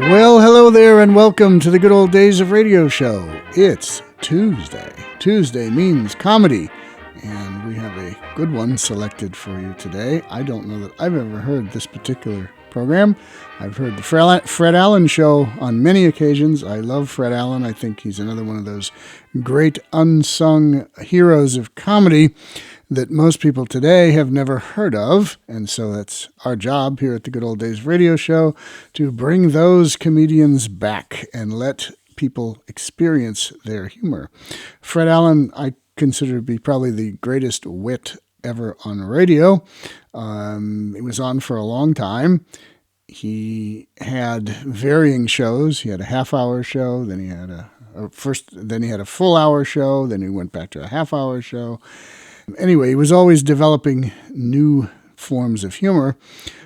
Well, hello there and welcome to the Good Old Days of Radio Show. It's Tuesday. Tuesday means comedy, and we have a good one selected for you today. I don't know that I've ever heard this particular program. I've heard the Fred Allen Show on many occasions. I love Fred Allen. I think he's another one of those great unsung heroes of comedy that most people today have never heard of. And so that's our job here at the Good Old Days Radio Show, to bring those comedians back and let people experience their humor. Fred Allen, I consider to be probably the greatest wit ever on radio. It was on for a long time. He had varying shows. He had a half-hour show, then he had a full-hour show, then he went back to a half-hour show. Anyway, he was always developing new forms of humor.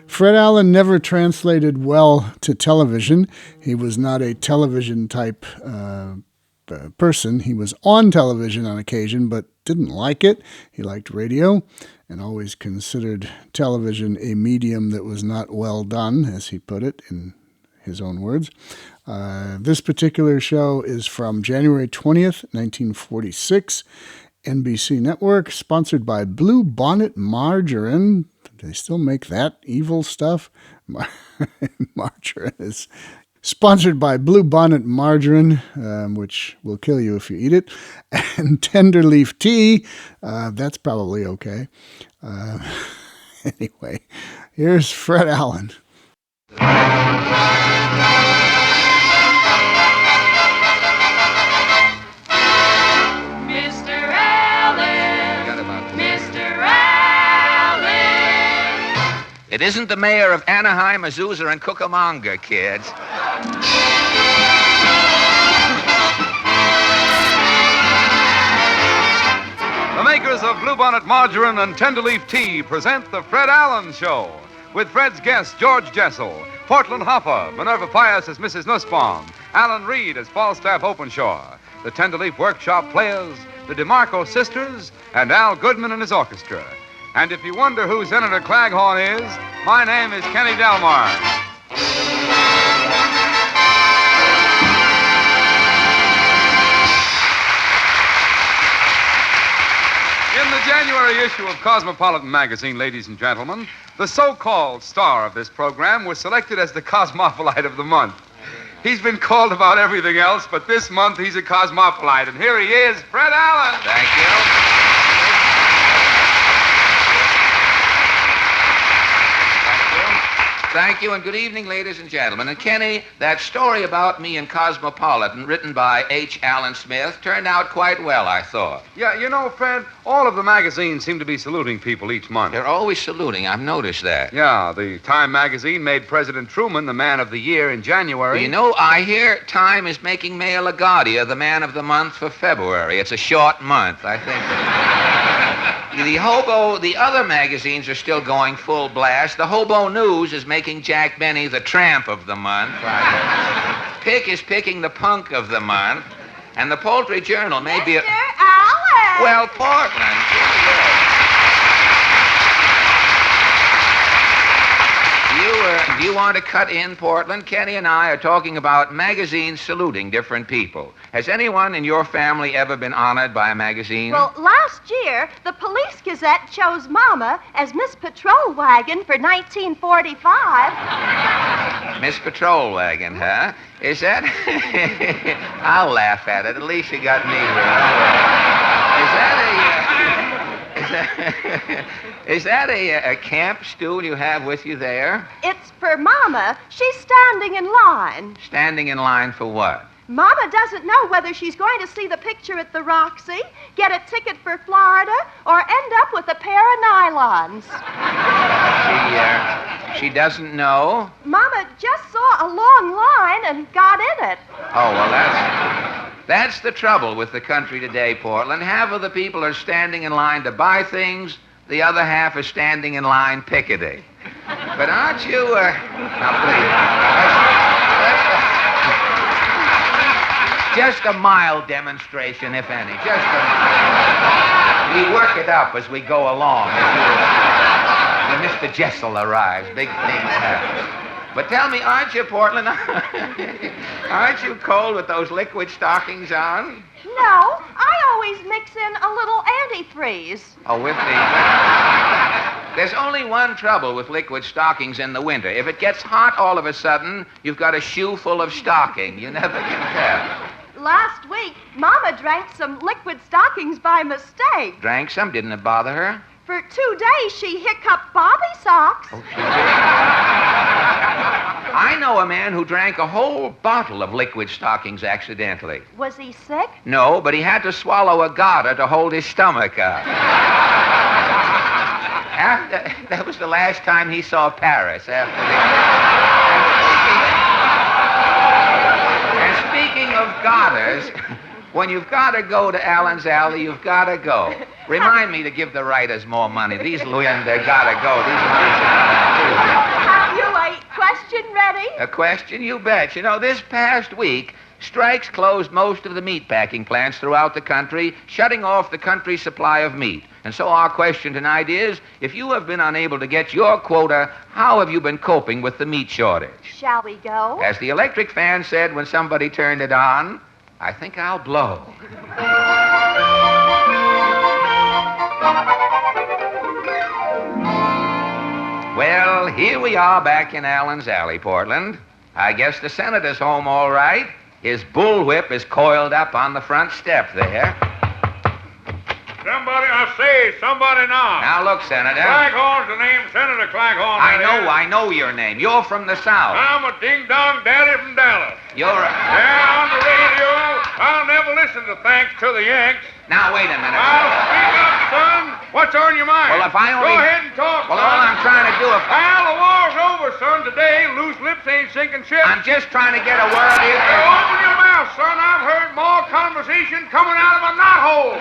Fred Allen never translated well to television. He was not a television-type person. He was on television on occasion, but didn't like it. He liked radio and always considered television a medium that was not well done, as he put it in his own words. This particular show is from January 20th, 1946. NBC Network, sponsored by Blue Bonnet Margarine. Do they still make that evil stuff? Margarine is sponsored by Blue Bonnet Margarine, which will kill you if you eat it, and Tender Leaf Tea. That's probably okay. Anyway, here's Fred Allen. It isn't the mayor of Anaheim, Azusa, and Cucamonga, kids. The makers of Bluebonnet Margarine and Tenderleaf Tea present The Fred Allen Show, with Fred's guests George Jessel, Portland Hoffa, Minerva Pius as Mrs. Nussbaum, Alan Reed as Falstaff Openshaw, the Tenderleaf Workshop Players, the DeMarco Sisters, and Al Goodman and his orchestra. And if you wonder who Senator Claghorn is, my name is Kenny Delmar. In the January issue of Cosmopolitan magazine, ladies and gentlemen, the so-called star of this program was selected as the Cosmopolite of the month. He's been called about everything else, but this month he's a Cosmopolite. And here he is, Fred Allen. Thank you. Thank you, and good evening, ladies and gentlemen. And Kenny, that story about me in Cosmopolitan, written by H. Allen Smith, turned out quite well, I thought. Yeah, you know, Fred, all of the magazines seem to be saluting people each month. They're always saluting. I've noticed that. Yeah, the Time magazine made President Truman the Man of the Year in January. Well, you know, I hear Time is making Mayor LaGuardia the Man of the Month for February. It's a short month, I think. The other magazines are still going full blast. The Hobo News is making Jack Benny the Tramp of the Month. Pick is picking the Punk of the Month. And the Poultry Journal may be... Mr. Allen! Well, Portland. Do you want to cut in, Portland? Kenny and I are talking about magazines saluting different people. Has anyone in your family ever been honored by a magazine? Well, last year, the Police Gazette chose Mama as Miss Patrol Wagon for 1945. Miss Patrol Wagon, huh? Is that... I'll laugh at it. At least you got me Is that a camp stool you have with you there? It's for Mama. She's standing in line. Standing in line for what? Mama doesn't know whether she's going to see the picture at the Roxy, get a ticket for Florida, or end up with a pair of nylons. She doesn't know? Mama just saw a long line and got in it. Oh, well, that's the trouble with the country today, Portland. Half of the people are standing in line to buy things. The other half is standing in line picketing. But aren't you... Now, please. Just a mild demonstration, if any. Just a mild. We work it up as we go along. When Mr. Jessel arrives, big things happen. But tell me, aren't you, Portland? Aren't you cold with those liquid stockings on? No, I always mix in a little antifreeze. Oh, with the... There's only one trouble with liquid stockings in the winter. If it gets hot all of a sudden, you've got a shoe full of stocking. You never can tell. Last week, Mama drank some liquid stockings by mistake. Drank some? Didn't it bother her? For 2 days, she hiccuped Bobby socks. Oh, she did. I know a man who drank a whole bottle of liquid stockings accidentally. Was he sick? No, but he had to swallow a garter to hold his stomach up. That was the last time he saw Paris. And speaking of garters, when you've got to go to Allen's Alley, you've got to go. Remind me to give the writers more money. These women, they got to go. Have you a question ready? A question? You bet. You know, this past week, strikes closed most of the meat packing plants throughout the country, shutting off the country's supply of meat. And so our question tonight is, if you have been unable to get your quota, how have you been coping with the meat shortage? Shall we go? As the electric fan said when somebody turned it on, I think I'll blow. Well, here we are back in Allen's Alley, Portland. I guess the senator's home all right. His bullwhip is coiled up on the front step there. Somebody, I say, somebody knock. Now look, Senator. Claghorn's the name, Senator Claghorn. I know your name. You're from the South. I'm a ding-dong daddy from Dallas. You're a... Yeah, on the radio, I'll never listen to thanks to the Yanks. Now, wait a minute. I'll speak up, son. What's on your mind? Well, if I only... Go ahead and talk, Well, son. all I'm trying to do is... Well, the war's over, son. Today, loose lips ain't sinking ships. I'm just trying to get a word in. Hey, open your mouth, son. I've heard more conversation coming out of a knothole.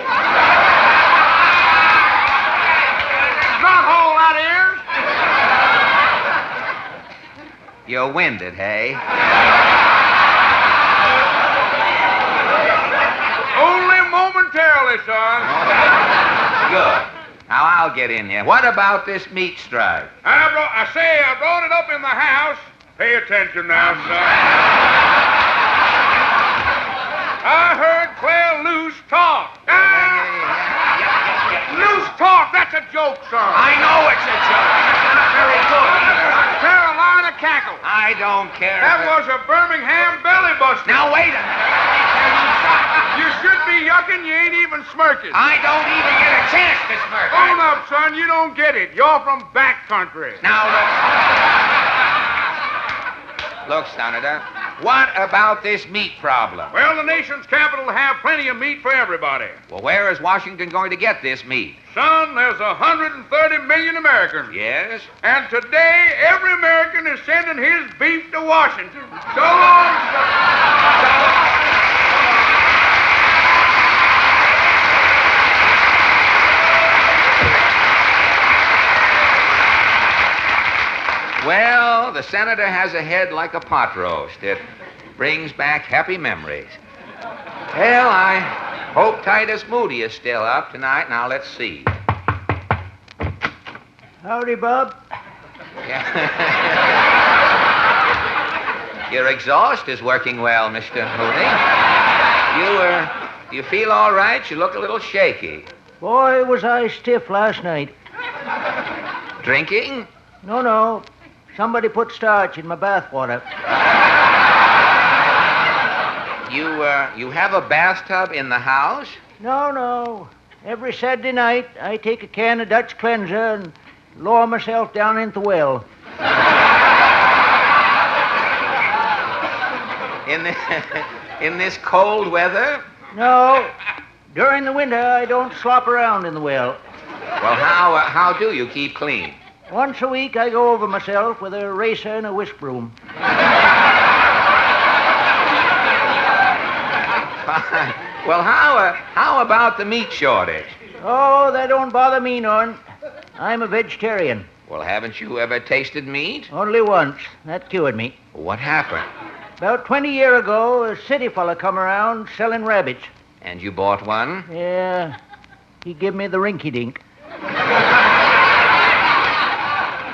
Knothole, that is. You're winded, hey? Only momentarily, son. Good. Now, I'll get in here. What about this meat strike? I brought it up in the house. Pay attention now, son. I heard Claire Luce talk. Loose talk, that's a joke, son. I know it's a joke. It's not very good either. Carolina cackle. I don't care. That was a Birmingham belly buster. Now, wait a minute. You should be yucking, you ain't even smirking. I don't even get a chance to smirk. Hold up, son, you don't get it. You're from back country. Now, look, Senator, what about this meat problem? Well, the nation's capital will have plenty of meat for everybody. Well, where is Washington going to get this meat? Son, there's 130 million Americans. Yes? And today, every American is sending his beef to Washington. So long, son. Well, the senator has a head like a pot roast. It brings back happy memories. Well, I hope Titus Moody is still up tonight. Now, let's see. Howdy, Bob. Yeah. Your exhaust is working well, Mr. Moody. You feel all right? You look a little shaky. Boy, was I stiff last night. Drinking? No. Somebody put starch in my bathwater. You have a bathtub in the house? No. Every Saturday night, I take a can of Dutch cleanser and lower myself down into the well. In this cold weather? No. During the winter, I don't slop around in the well. Well, how do you keep clean? Once a week, I go over myself with a racer and a whisk broom. Fine. Well, how about the meat shortage? Oh, that don't bother me none. I'm a vegetarian. Well, haven't you ever tasted meat? Only once. That cured me. What happened? About 20 years ago, a city fella come around selling rabbits. And you bought one? Yeah. He give me the rinky-dink.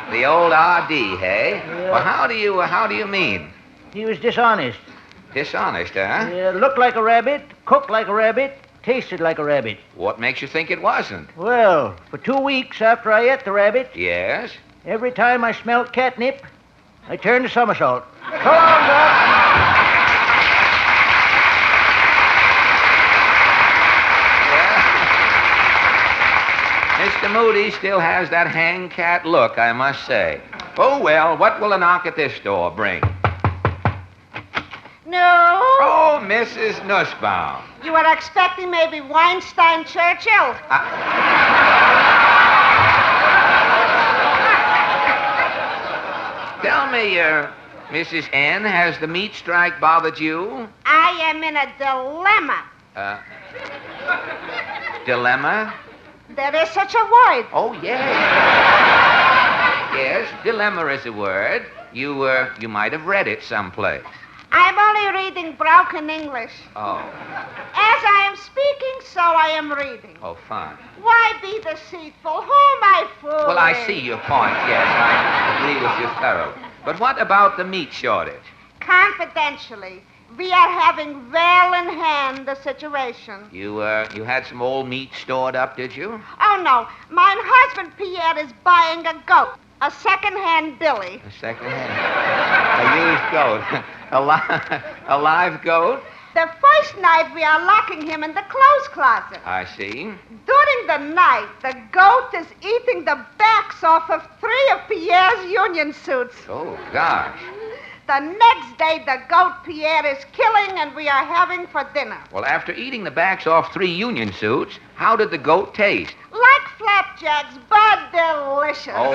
The old R.D., hey? Yeah. Well, how do you mean? He was dishonest. Dishonest, huh? Looked like a rabbit, cooked like a rabbit, tasted like a rabbit. What makes you think it wasn't? Well, for 2 weeks after I ate the rabbit, Yes? every time I smelled catnip, I turned a somersault. So long, Doc. Mr. Moody still has that hang-cat look, I must say. Oh, well, what will a knock at this door bring? No. Oh, Mrs. Nussbaum. You were expecting maybe Weinstein Churchill? Tell me, Mrs. N., has the meat strike bothered you? I am in a dilemma. Dilemma? There is such a word. Oh, yes. Yes, dilemma is a word. You might have read it someplace. I'm only reading broken English. Oh. As I am speaking, so I am reading. Oh, fine. Why be deceitful? Who am I fooling? Well, I see your point, yes. I agree with you thoroughly. But what about the meat shortage? Confidentially, we are having well in hand the situation. You had some old meat stored up, did you? Oh, no. Mine husband, Pierre, is buying a goat. A second-hand Billy. A second-hand. A used goat. A live goat? The first night we are locking him in the clothes closet. I see. During the night, the goat is eating the backs off of 3 of Pierre's union suits. Oh, gosh. The next day, the goat Pierre is killing and we are having for dinner. Well, after eating the backs off 3 union suits, how did the goat taste? Like flapjacks, but delicious. Oh,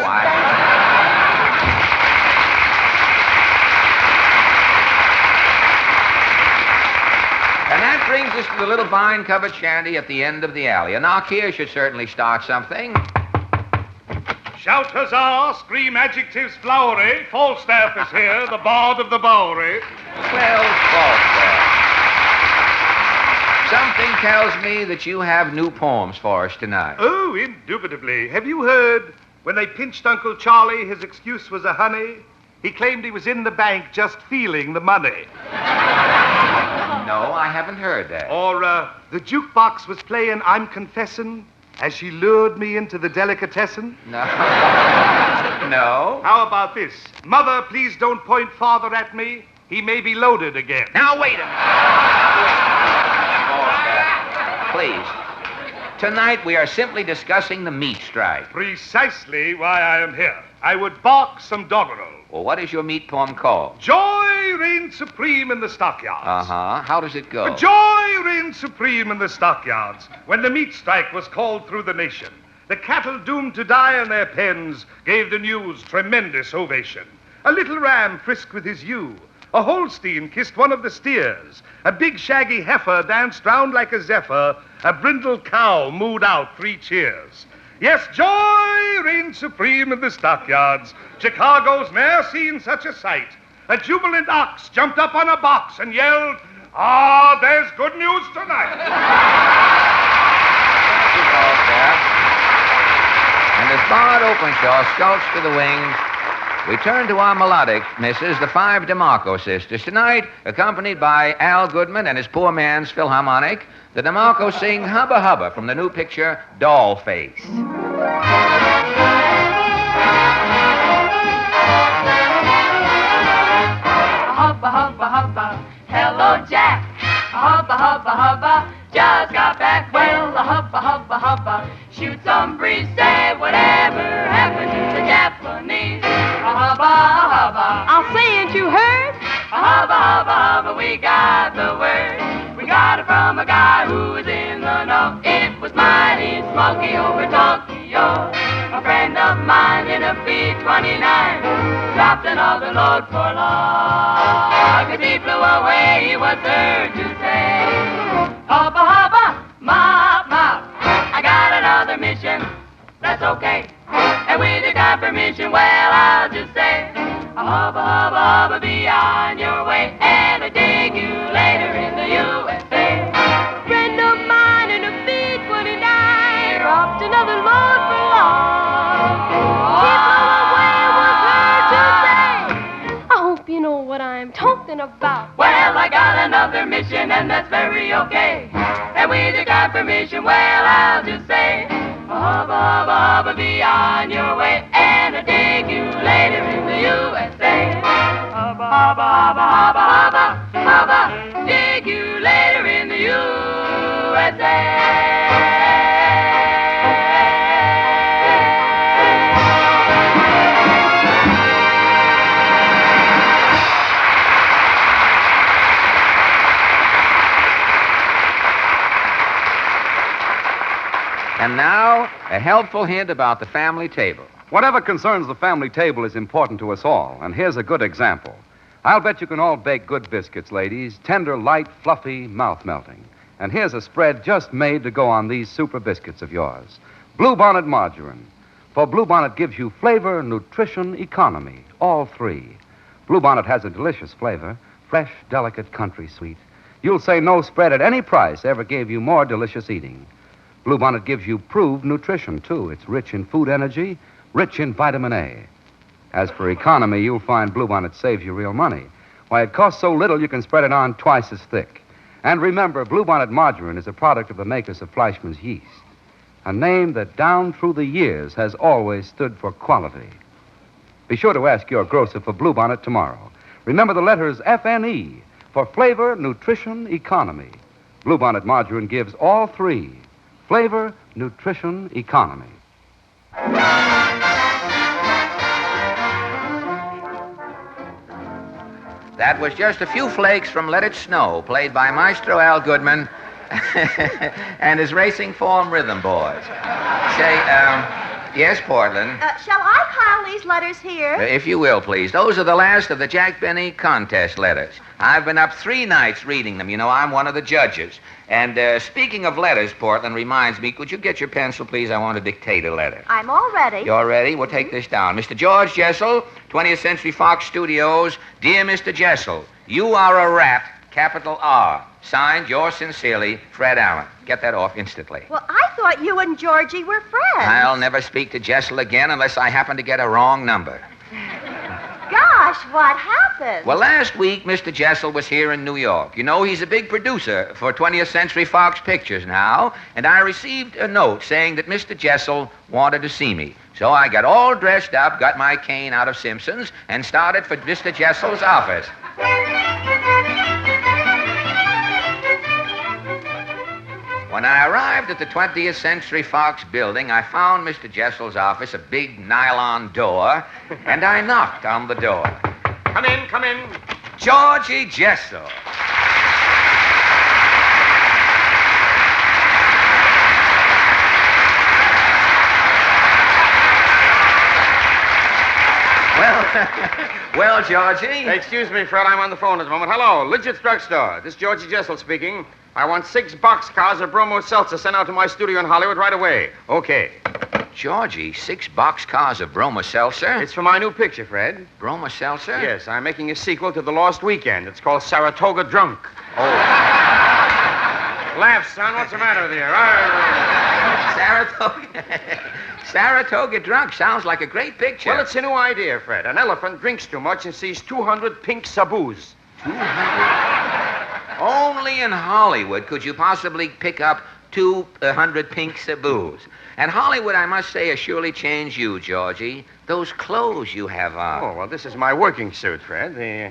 And that brings us to the little vine-covered shanty at the end of the alley. A knock here should certainly start something. Shout huzzah, scream adjectives flowery. Falstaff is here, the bard of the Bowery. Well, Falstaff. Something tells me that you have new poems for us tonight. Oh, indubitably. Have you heard? When they pinched Uncle Charlie, his excuse was a honey. He claimed he was in the bank just feeling the money. No, I haven't heard that. Or, the jukebox was playing I'm Confessin' as she lured me into the delicatessen. No. No. How about this? Mother, please don't point father at me. He may be loaded again. Now, wait a minute. Please. Tonight we are simply discussing the meat strike. Precisely why I am here. I would bark some doggerel. Well, what is your meat poem called? Joy reigns supreme in the stockyards. Uh-huh. How does it go? Joy reigns supreme in the stockyards when the meat strike was called through the nation. The cattle doomed to die in their pens gave the news tremendous ovation. A little ram frisked with his ewe. A Holstein kissed one of the steers. A big shaggy heifer danced round like a zephyr. A brindled cow mooed out 3 cheers. Yes, joy reigned supreme in the stockyards. Chicago's ne'er seen such a sight. A jubilant ox jumped up on a box and yelled, "Ah, there's good news tonight." Thank you, Falstaff. And as Bard Openshaw skulks to the wings, we turn to our melodic misses, the 5 DeMarco sisters. Tonight, accompanied by Al Goodman and his Poor Man's Philharmonic, the DeMarcos sing Hubba Hubba from the new picture Doll Face. Hubba, hubba, hubba, hello, Jack. Hubba, hubba, hubba, just got back. Well, hubba, hubba, hubba, shoot some breeze, say whatever happened to the Japanese. Hubba, hubba, I'll say, ain't you heard? hubba, hubba, hubba, we got the word. We got it from a guy who was in the know. It was mighty smoky over Tokyo. A friend of mine in a B-29 dropped another load for love. As he flew away, he was heard to say, hubba, hubba, mop, mop, I got another mission, that's okay. And with your kind permission, well, I'll just say, hubba, hubba, hubba, be on your way. And I'll dig you later in the USA. Friend of mine in a B-29 dropped another load for love. He flew away about? Well, I got another mission, and that's very okay. And with your kind permission, well, I'll just say, hubba, hubba, hubba, be on your way, and I'll dig you later in the USA. Hubba, hubba, hubba, hubba, hubba, hubba, dig you later in the USA. And now, a helpful hint about the family table. Whatever concerns the family table is important to us all, and here's a good example. I'll bet you can all bake good biscuits, ladies. Tender, light, fluffy, mouth-melting. And here's a spread just made to go on these super biscuits of yours. Bluebonnet margarine. For Bluebonnet gives you flavor, nutrition, economy, all three. Bluebonnet has a delicious flavor, fresh, delicate, country sweet. You'll say no spread at any price ever gave you more delicious eating. Bluebonnet gives you proved nutrition, too. It's rich in food energy, rich in vitamin A. As for economy, you'll find Bluebonnet saves you real money. Why, it costs so little you can spread it on twice as thick. And remember, Bluebonnet margarine is a product of the makers of Fleischmann's yeast, a name that down through the years has always stood for quality. Be sure to ask your grocer for Bluebonnet tomorrow. Remember the letters FNE for flavor, nutrition, economy. Bluebonnet margarine gives all three: flavor, nutrition, economy. That was just a few flakes from Let It Snow, played by Maestro Al Goodman and his Racing Form Rhythm Boys. Say, yes, Portland? Shall I pile these letters here? If you will, please. Those are the last of the Jack Benny contest letters. I've been up 3 nights reading them. You know, I'm one of the judges. And speaking of letters, Portland reminds me, could you get your pencil, please? I want to dictate a letter. I'm all ready. You're ready? We'll take this down. Mr. George Jessel, 20th Century Fox Studios. Dear Mr. Jessel, you are a rat, capital R. Signed, yours sincerely, Fred Allen. Get that off instantly. Well, I thought you and Georgie were friends. I'll never speak to Jessel again unless I happen to get a wrong number. Gosh, what happened? Well, last week, Mr. Jessel was here in New York. You know, he's a big producer for 20th Century Fox Pictures now, and I received a note saying that Mr. Jessel wanted to see me. So I got all dressed up, got my cane out of Simpson's, and started for Mr. Jessel's office. When I arrived at the 20th Century Fox building, I found Mr. Jessel's office a big nylon door, and I knocked on the door. Come in, come in. Georgie Jessel. Well, Georgie. Excuse me, Fred, I'm on the phone at the moment. Hello, Lidget's Drugstore. This is Georgie Jessel speaking. I want 6 boxcars of Bromo Seltzer sent out to my studio in Hollywood right away. Okay. Georgie, 6 boxcars of Bromo Seltzer? It's for my new picture, Fred. Bromo Seltzer? Yes, I'm making a sequel to The Lost Weekend. It's called Saratoga Drunk. Oh. Laugh, son. What's the matter with you? Saratoga Drunk sounds like a great picture. Well, it's a new idea, Fred. An elephant drinks too much and sees 200 pink saboos. 200? Only in Hollywood could you possibly pick up 200 pink saboos. And Hollywood, I must say, has surely changed you, Georgie. Those clothes you have on. Oh, well, this is my working suit, Fred. The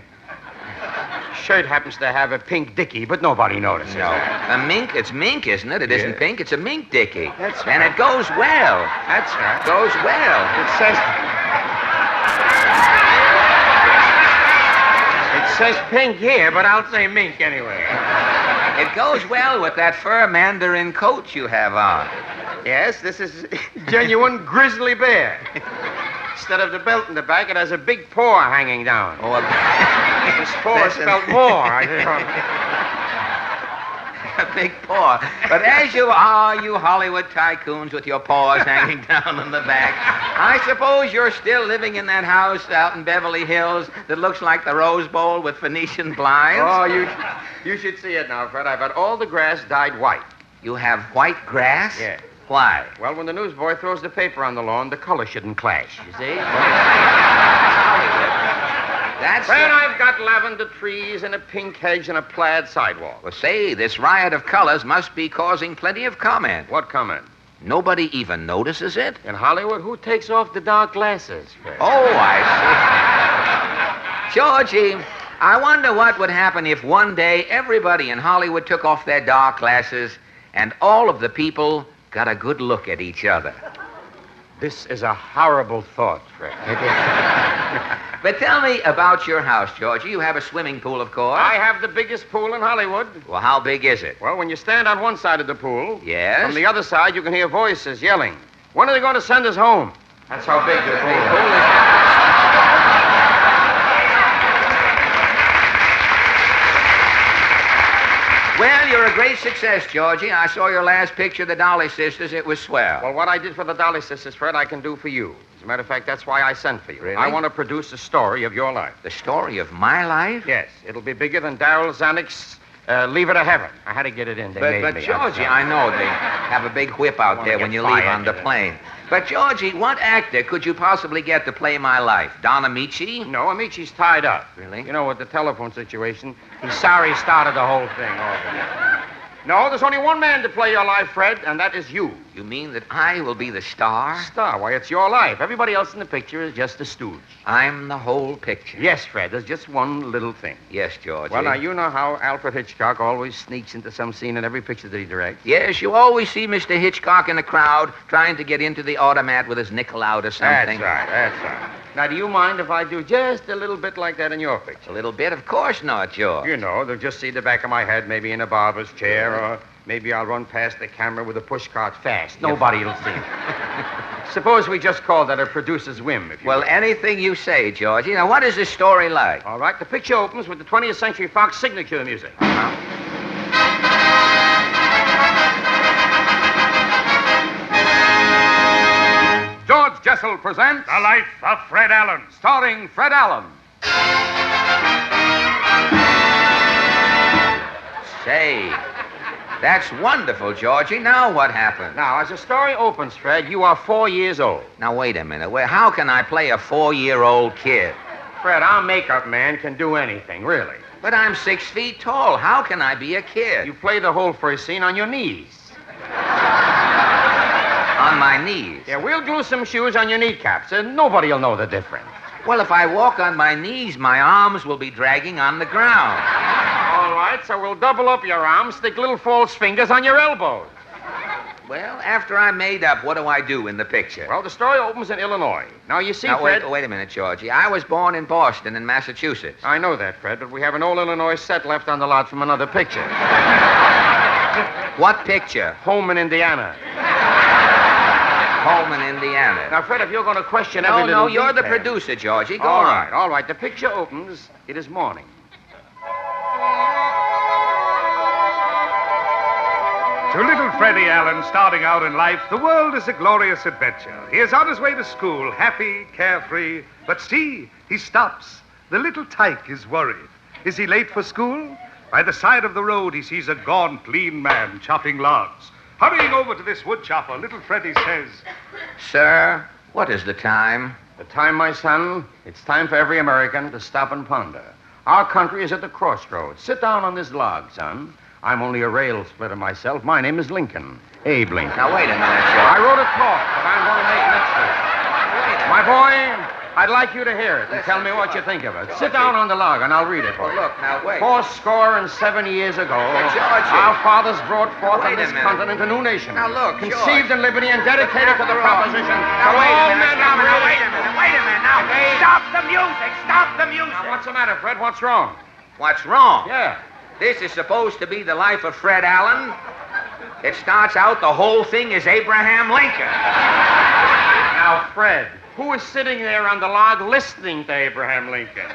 shirt happens to have a pink dickie, but nobody notices. No. A mink? It's mink, isn't it? It isn't pink. It's a mink dickie. That's right. And it goes well. That's right. Goes well. It says pink here, but I'll say mink anyway. It goes well with that fur mandarin coat you have on. Yes, this is genuine grizzly bear. Instead of the belt in the back, it has a big paw hanging down. Oh, this paw is spelled more. A big paw. But as you are, you Hollywood tycoons with your paws hanging down in the back, I suppose you're still living in that house out in Beverly Hills that looks like the Rose Bowl with Venetian blinds. Oh, you should see it now, Fred. I've had all the grass dyed white. You have white grass? Yeah. Why? Well, when the newsboy throws the paper on the lawn, the color shouldn't clash, you see? That's... Fred, I've got lavender trees and a pink hedge and a plaid sidewalk. Well, say, this riot of colors must be causing plenty of comment. What comment? Nobody even notices it? In Hollywood, who takes off the dark glasses, Fred? Oh, I see. Georgie, I wonder what would happen if one day everybody in Hollywood took off their dark glasses and all of the people got a good look at each other. This is a horrible thought, Fred. But tell me about your house, Georgie. You have a swimming pool, of course. I have the biggest pool in Hollywood. Well, how big is it? Well, when you stand on one side of the pool, Yes? from the other side you can hear voices yelling. When are they going to send us home? That's how big the pool is. Well, you're a great success, Georgie. I saw your last picture of the Dolly Sisters. It was swell. Well, what I did for the Dolly Sisters, Fred, I can do for you. As a matter of fact, that's why I sent for you. Really? I want to produce a story of your life. The story of my life? Yes, it'll be bigger than Darryl Zanuck's Leave It to Heaven. I had to get it in. They made But me. Georgie, I know they have a big whip out there when you leave on the plane. But, Georgie, what actor could you possibly get to play my life? Don Amici? No, Amici's tied up. Really? You know, with the telephone situation, he's sorry he started the whole thing off. No, there's only one man to play your life, Fred, and that is you. You mean that I will be the star? Star? Why, it's your life. Everybody else in the picture is just a stooge. I'm the whole picture. Yes, Fred, there's just one little thing. Yes, Georgie. Well, now, you know how Alfred Hitchcock always sneaks into some scene in every picture that he directs? Yes, you always see Mr. Hitchcock in the crowd trying to get into the automat with his nickel out or something. That's right. Now, do you mind if I do just a little bit like that in your picture? A little bit? Of course not, George. You know, they'll just see the back of my head, maybe in a barber's chair, or maybe I'll run past the camera with a pushcart fast. Nobody'll see me. Suppose we just call that a producer's whim, if you Well, will. anything you say, Georgie. Now, what is this story like? All right, the picture opens with the 20th Century Fox signature music. George Jessel presents The Life of Fred Allen. starring Fred Allen. Say, that's wonderful, Georgie. Now what happened? Now, as the story opens, Fred, you are 4 years old. Now, wait a minute. How can I play a 4-year-old kid? Fred, our makeup man can do anything, really. But I'm 6 feet tall. How can I be a kid? You play the whole first scene on your knees. On my knees. Yeah, we'll glue some shoes on your kneecaps, and nobody'll know the difference. Well, if I walk on my knees, my arms will be dragging on the ground. All right, so we'll double up your arms, stick little false fingers on your elbows. Well, after I'm made up, what do I do in the picture? Well, the story opens in Illinois. Now, you see, Now, Fred... wait a minute, Georgie. I was born in Boston in Massachusetts. I know that, Fred, but we have an old Illinois set left on the lot from another picture. What picture? Home in Indiana. Home in Indiana. Now, Fred, if you're going to question every little No, you're the detail- producer, Georgie. Go All on. right, all right. The picture opens. It is morning. To little Freddie Allen, starting out in life, the world is a glorious adventure. He is on his way to school, happy, carefree. But see, he stops. The little tyke is worried. Is he late for school? By the side of the road, he sees a gaunt, lean man chopping logs. Hurrying over to this wood chopper, little Freddie says, Sir, what is the time? The time, my son, it's time for every American to stop and ponder. Our country is at the crossroads. Sit down on this log, son. I'm only a rail splitter myself. My name is Lincoln. Abe Lincoln. Now, wait a minute, I George. wrote a talk that I'm going to make next week. My boy, I'd like you to hear it and tell me what you think of it. Sit down on the log and I'll read it for you. Look, now, wait. 70 years ago, Georgie. our fathers brought forth on Wait a this minute. continent a new nation. Now, look, conceived George. in liberty and dedicated to the proposition. Now, of wait a all minute. men Now, and now, women. wait a minute. Wait a minute. Now, Okay. stop the music. Stop the music. Now, what's the matter, Fred? What's wrong? What's wrong? Yeah. This is supposed to be the life of Fred Allen. It starts out the whole thing is Abraham Lincoln. Now, Fred, who is sitting there on the log listening to Abraham Lincoln?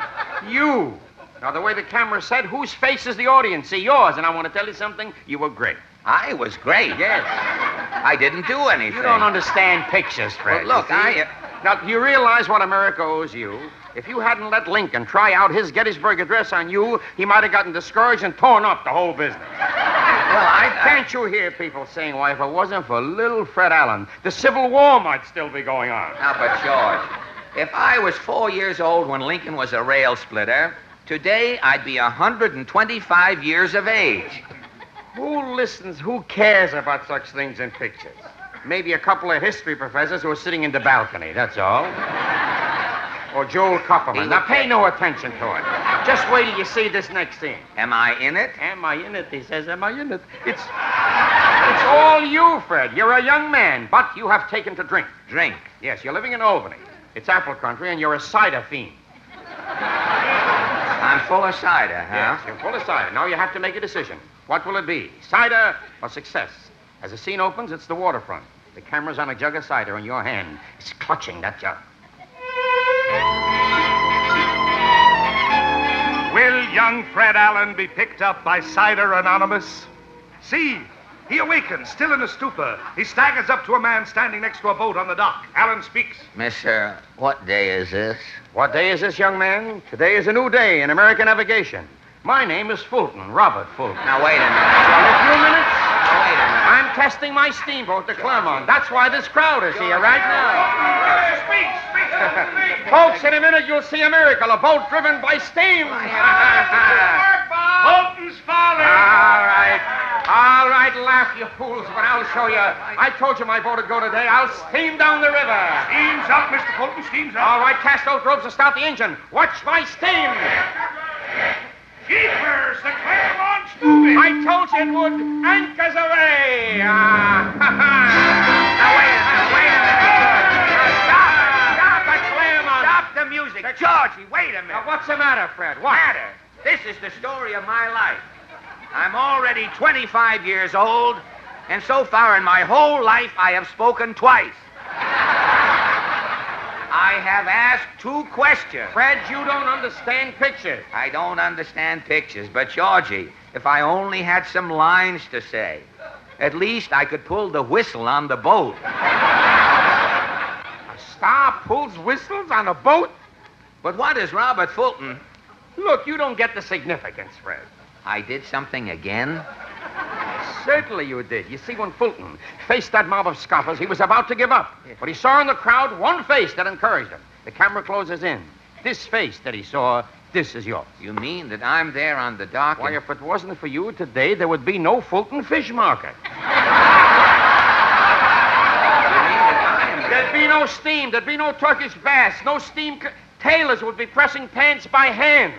You. Now, the way the camera said, whose face is the audience? See, yours. And I want to tell you something. You were great. I was great. Yes. I didn't do anything. You don't understand pictures, Fred. Well, look, you see? Now, do you realize what America owes you? If you hadn't let Lincoln try out his Gettysburg Address on you, he might have gotten discouraged and torn up the whole business. Well, Can't you hear people saying, why, if it wasn't for little Fred Allen, the Civil War might still be going on? Now, but George, If I was 4 years old when Lincoln was a rail splitter, today I'd be 125 years of age. Who cares about such things in pictures? Maybe a couple of history professors who are sitting in the balcony, that's all. Or Joel Kupperman. Now, pay no attention to it. Just wait till you see this next scene. Am I in it? Am I in it? He says, am I in it? It's all you, Fred. You're a young man, but you have taken to drink. Drink? Yes, you're living in Albany. It's apple country, and you're a cider fiend. I'm full of cider, huh? Yes, you're full of cider. Now you have to make a decision. What will it be? Cider or success? As the scene opens, it's the waterfront. The camera's on a jug of cider in your hand. It's clutching that jug. Will young Fred Allen be picked up by Cider Anonymous? See, he awakens, still in a stupor. He staggers up to a man standing next to a boat on the dock. Allen speaks. Mister, what day is this? What day is this, young man? Today is a new day in American navigation. My name is Fulton, Robert Fulton. Now, wait a minute. In a few minutes, Now, wait a minute. I'm testing my steamboat, the Clermont. That's why this crowd is here right now. Speak. Folks, in a minute you'll see a miracle, a boat driven by steam. Fulton's falling. All right, laugh, you fools, but I'll show you. I told you my boat would go today. I'll steam down the river. Steam's up, Mr. Fulton, steam's up. All right, cast those ropes and start the engine. Watch my steam. Jeepers, the Clermont's moving. I told you it would. Anchors away. Now, wait a minute. Stop the Clermont. Stop the music. Georgie, wait a minute. Now, what's the matter, Fred? What? Matter? This is the story of my life. I'm already 25 years old, and so far in my whole life I have spoken twice. I have asked 2 questions. Fred, you don't understand pictures. I don't understand pictures, but Georgie, if I only had some lines to say, at least I could pull the whistle on the boat. A star pulls whistles on a boat? But what is Robert Fulton? Look, you don't get the significance, Fred. I did something again? Certainly you did. You see, when Fulton faced that mob of scoffers, he was about to give up. But he saw in the crowd one face that encouraged him. The camera closes in. This face that he saw, this is yours. You mean that I'm there on the dock? Why, if it wasn't for you today, there would be no Fulton Fish Market. There'd be no steam. There'd be no Turkish bass. No steam. Tailors would be pressing pants by hand.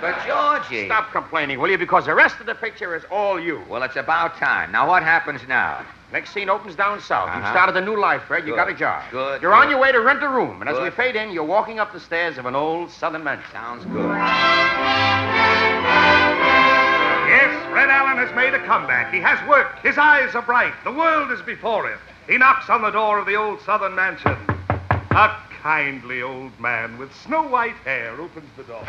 But, Georgie... Stop complaining, will you? Because the rest of the picture is all you. Well, it's about time. Now, what happens now? Next scene opens down south. You've started a new life, Fred. You got a job. Good. You're on your way to rent a room. And as we fade in, you're walking up the stairs of an old southern mansion. Sounds good. Yes, Fred Allen has made a comeback. He has work. His eyes are bright. The world is before him. He knocks on the door of the old southern mansion. A kindly old man with snow-white hair opens the door.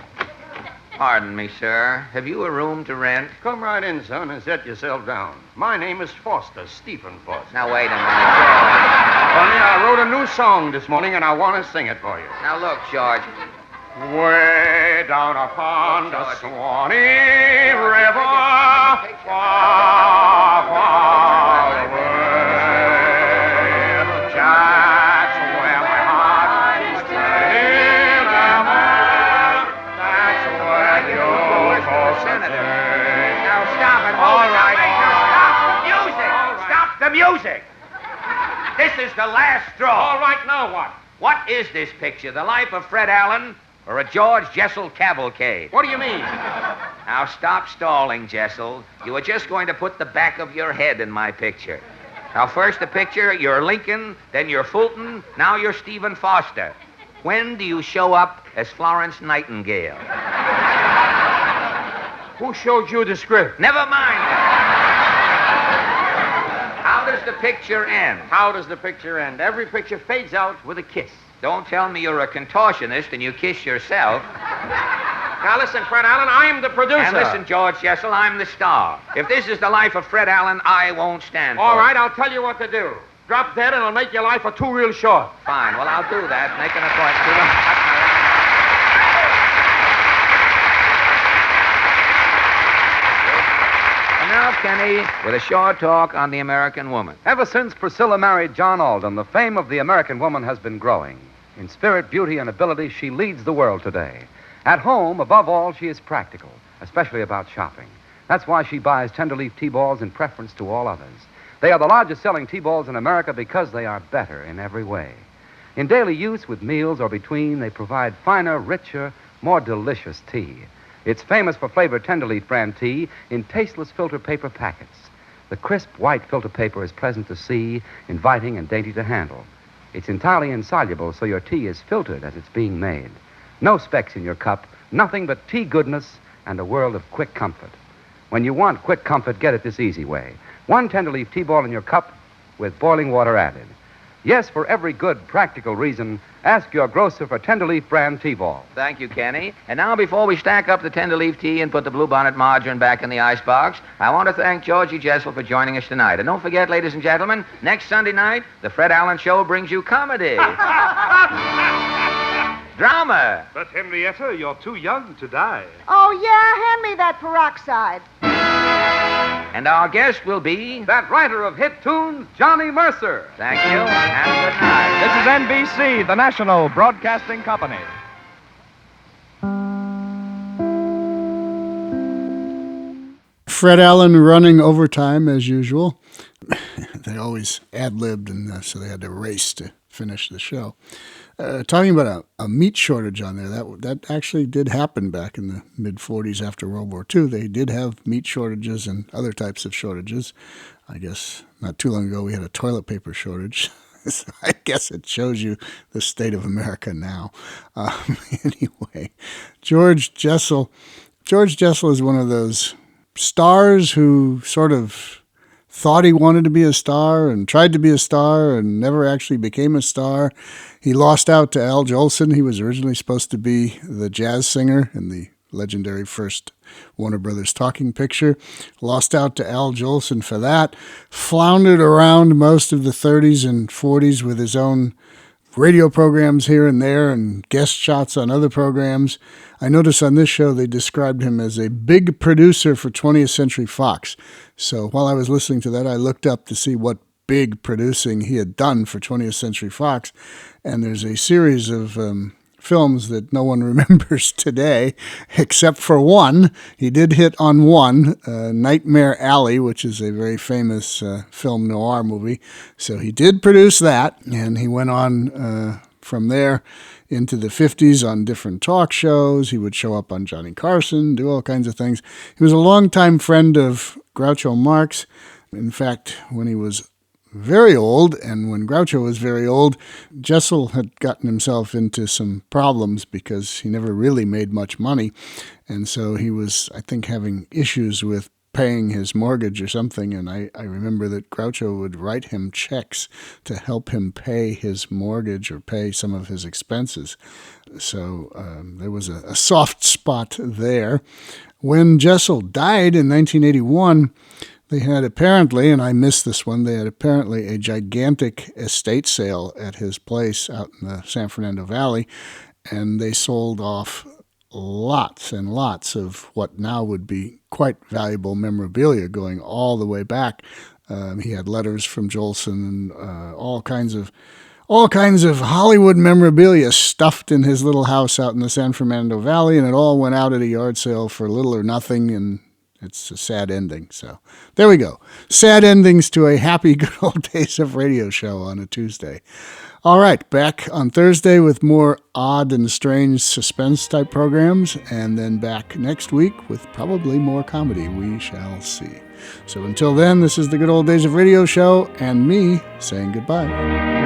Pardon me, sir. Have you a room to rent? Come right in, son, and set yourself down. My name is Foster, Stephen Foster. Now, wait a minute. Honey, I wrote a new song this morning, and I want to sing it for you. Now, look, George. Way down upon the Swanee River, far, far away, that's where my heart is staying, that's where you go, Senator. Now, stop it. All right. Stop the music. This is the last straw. All right, now what? What is this picture? The life of Fred Allen or a George Jessel cavalcade? What do you mean? Now, stop stalling, Jessel. You were just going to put the back of your head in my picture. Now, first the picture, you're Lincoln, then you're Fulton, now you're Stephen Foster. When do you show up as Florence Nightingale? Who showed you the script? Never mind. How does the picture end? How does the picture end? Every picture fades out with a kiss. Don't tell me you're a contortionist and you kiss yourself. Now listen, Fred Allen, I'm the producer. And listen, George Jessel, I'm the star. If this is the life of Fred Allen, I won't stand for it. All right, I'll tell you what to do. Drop dead and I'll make your life a 2 real short. Fine, well, I'll do that. Make an appointment. And now, Kenny, with a short talk on the American woman. Ever since Priscilla married John Alden, the fame of the American woman has been growing. In spirit, beauty, and ability, she leads the world today. At home, above all, she is practical, especially about shopping. That's why she buys Tenderleaf T-balls in preference to all others. They are the largest selling T-balls in America because they are better in every way. In daily use with meals or between, they provide finer, richer, more delicious tea. It's famous for flavored Tenderleaf brand tea in tasteless filter paper packets. The crisp white filter paper is pleasant to see, inviting, and dainty to handle. It's entirely insoluble, so your tea is filtered as it's being made. No specks in your cup, nothing but tea goodness and a world of quick comfort. When you want quick comfort, get it this easy way. 1 Tenderleaf T-ball in your cup with boiling water added. Yes, for every good, practical reason, ask your grocer for Tenderleaf brand T-ball. Thank you, Kenny. And now, before we stack up the Tenderleaf tea and put the Bluebonnet margarine back in the icebox, I want to thank Georgie Jessel for joining us tonight. And don't forget, ladies and gentlemen, next Sunday night, the Fred Allen Show brings you comedy. Drama. But, Henrietta, you're too young to die. Oh, yeah, hand me that peroxide. And our guest will be... That writer of hit tunes, Johnny Mercer. Thank you, and good night. This is NBC, the National Broadcasting Company. Fred Allen running overtime as usual. They always ad-libbed, and so they had to race to finish the show. Talking about a meat shortage on there, that actually did happen back in the mid-'40s after World War II. They did have meat shortages and other types of shortages. I guess not too long ago we had a toilet paper shortage. So I guess it shows you the state of America now. Anyway, George Jessel. George Jessel is one of those stars who sort of thought he wanted to be a star and tried to be a star and never actually became a star. He lost out to Al Jolson. He was originally supposed to be the jazz singer in the legendary first Warner Brothers talking picture. Lost out to Al Jolson for that. Floundered around most of the 30s and 40s with his own radio programs here and there and guest shots on other programs. I noticed on this show they described him as a big producer for 20th Century Fox. So while I was listening to that, I looked up to see what big producing he had done for 20th Century Fox. And there's a series of films that no one remembers today, except for one. He did hit on one, Nightmare Alley, which is a very famous film noir movie. So he did produce that, and he went on from there into the 50s on different talk shows. He would show up on Johnny Carson, do all kinds of things. He was a longtime friend of Groucho Marx. In fact, when he was very old, and when Groucho was very old, Jessel had gotten himself into some problems because he never really made much money. And so he was, I think, having issues with paying his mortgage or something. And I remember that Groucho would write him checks to help him pay his mortgage or pay some of his expenses. So there was a soft spot there. When Jessel died in 1981, they had apparently, and I missed this one, they had apparently a gigantic estate sale at his place out in the San Fernando Valley, and they sold off lots and lots of what now would be quite valuable memorabilia going all the way back. He had letters from Jolson and all kinds of Hollywood memorabilia stuffed in his little house out in the San Fernando Valley, and it all went out at a yard sale for little or nothing, and it's a sad ending. So there we go. Sad endings to a happy good old days of radio show on a Tuesday. All right, back on Thursday with more odd and strange suspense type programs, and then back next week with probably more comedy. We shall see. So until then, this is the good old days of radio show and me saying goodbye.